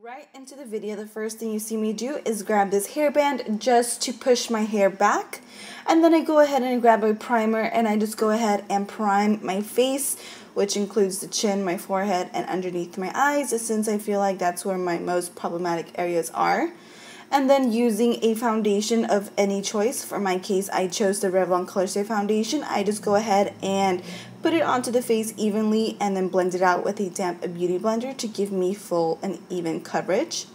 Right into the video, the first thing you see me do is grab this hairband just to push my hair back, and then I go ahead and grab a primer and I just go ahead and prime my face, which includes the chin, my forehead, and underneath my eyes, since I feel like that's where my most problematic areas are. And then using a foundation of any choice, for my case I chose the Revlon Colorstay foundation, I just go ahead and put it onto the face evenly and then blend it out with a damp beauty blender to give me full and even coverage.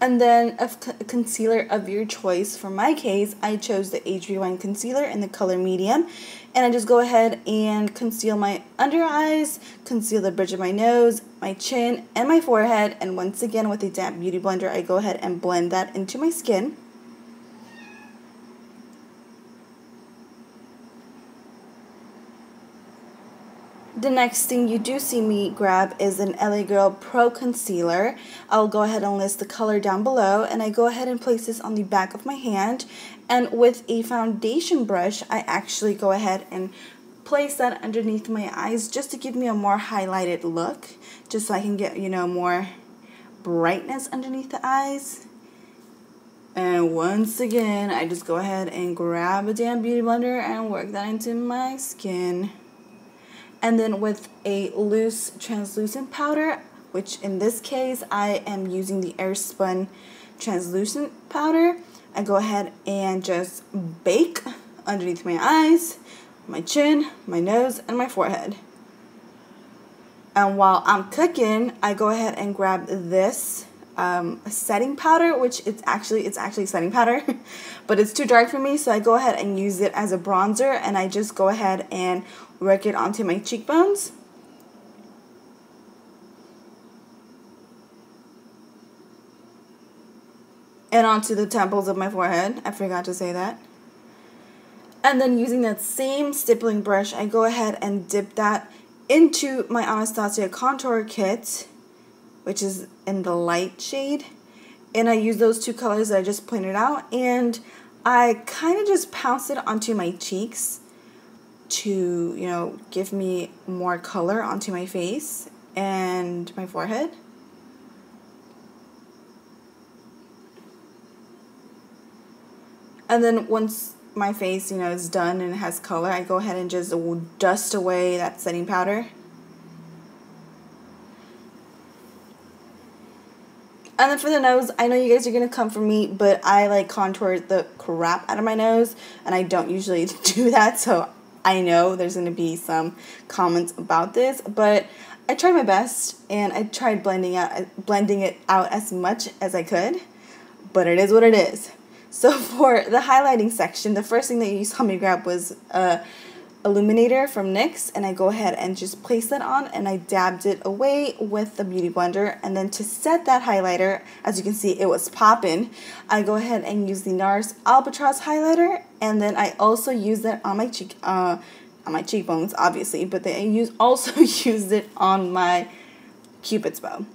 And then a concealer of your choice. For my case, I chose the Age Rewind concealer in the color medium, and I just go ahead and conceal my under eyes, conceal the bridge of my nose, my chin, and my forehead, and once again with a damp beauty blender, I go ahead and blend that into my skin. The next thing you do see me grab is an LA Girl Pro Concealer. I'll go ahead and list the color down below, and I go ahead and place this on the back of my hand, and with a foundation brush I actually go ahead and place that underneath my eyes just to give me a more highlighted look, just so I can get, more brightness underneath the eyes. And once again, I just go ahead and grab a damn beauty blender and work that into my skin. And then with a loose translucent powder, which in this case I am using the Airspun translucent powder, I go ahead and just bake underneath my eyes, my chin, my nose, and my forehead. And while I'm cooking, I go ahead and grab this setting powder, which it's actually setting powder, but it's too dark for me, so I go ahead and use it as a bronzer, and I just go ahead and work it onto my cheekbones. And onto the temples of my forehead. I forgot to say that. And then using that same stippling brush, I go ahead and dip that into my Anastasia contour kit, which is in the light shade. And I use those two colors that I just pointed out, and I kind of just pounce it onto my cheeks to, give me more color onto my face and my forehead. And then once my face, is done and it has color, I go ahead and just dust away that setting powder. And then for the nose, I know you guys are going to come for me, but I contour the crap out of my nose, and I don't usually do that, so I know there's going to be some comments about this, but I tried my best, and I tried blending it out as much as I could, but it is what it is. So for the highlighting section, the first thing that you saw me grab was Illuminator from NYX, and I go ahead and just place that on, and I dabbed it away with the beauty blender. And then to set that highlighter, as you can see, it was popping. I go ahead and use the Nars Albatross highlighter, and then I also use that on my cheekbones, obviously, but I also used it on my Cupid's bow.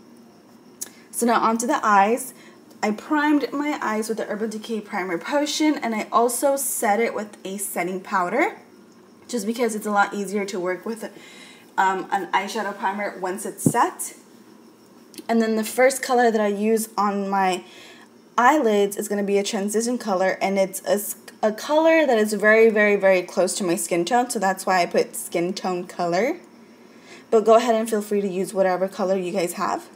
So now onto the eyes. I primed my eyes with the Urban Decay Primer Potion, and I also set it with a setting powder, just because it's a lot easier to work with an eyeshadow primer once it's set. And then the first color that I use on my eyelids is going to be a transition color, and it's a color that is very, very, very close to my skin tone, so that's why I put skin tone color. But go ahead and feel free to use whatever color you guys have.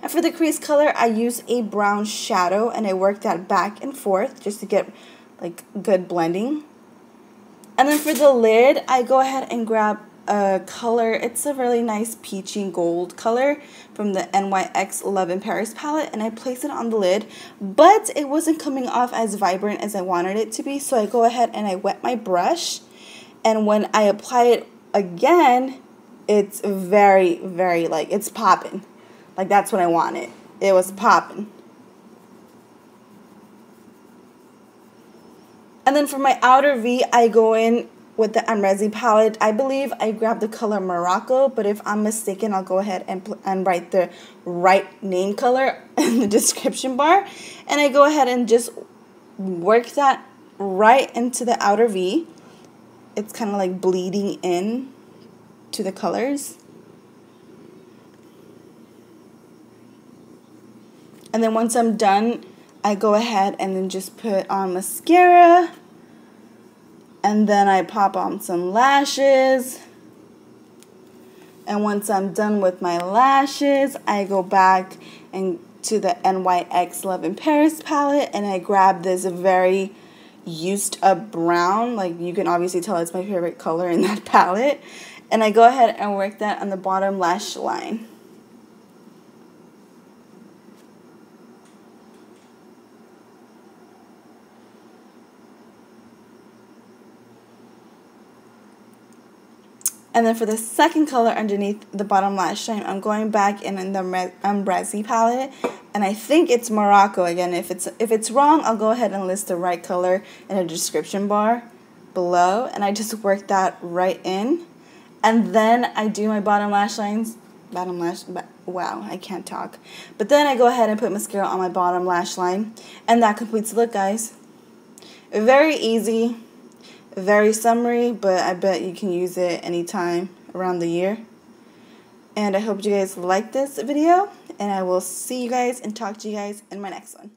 And for the crease color, I use a brown shadow, and I work that back and forth just to get good blending. And then for the lid, I go ahead and grab a color. It's a really nice peachy gold color from the NYX Love in Paris palette, and I place it on the lid, but it wasn't coming off as vibrant as I wanted it to be, so I go ahead and I wet my brush, and when I apply it again, it's very, very, it's popping. That's what I wanted. It was popping. And then for my outer V, I go in with the Amrezy palette. I believe I grabbed the color Moracco, but if I'm mistaken, I'll go ahead and write the right name color in the description bar. And I go ahead and just work that right into the outer V. it's kind of like bleeding in to the colors. And then once I'm done, I go ahead and then just put on mascara. And then I pop on some lashes. And once I'm done with my lashes, I go back and to the NYX Love in Paris palette, and I grab this very used up brown. Like, you can obviously tell it's my favorite color in that palette. And I go ahead and work that on the bottom lash line. And then for the second color underneath the bottom lash line, I'm going back in the Amrezy palette, and I think it's Moracco again. If it's wrong, I'll go ahead and list the right color in the description bar below, and I just work that right in. And then I do my bottom lash lines, wow, I can't talk. But then I go ahead and put mascara on my bottom lash line, and that completes the look, guys. Very easy. Very summery, but I bet you can use it anytime around the year. And I hope you guys like this video, and I will see you guys and talk to you guys in my next one.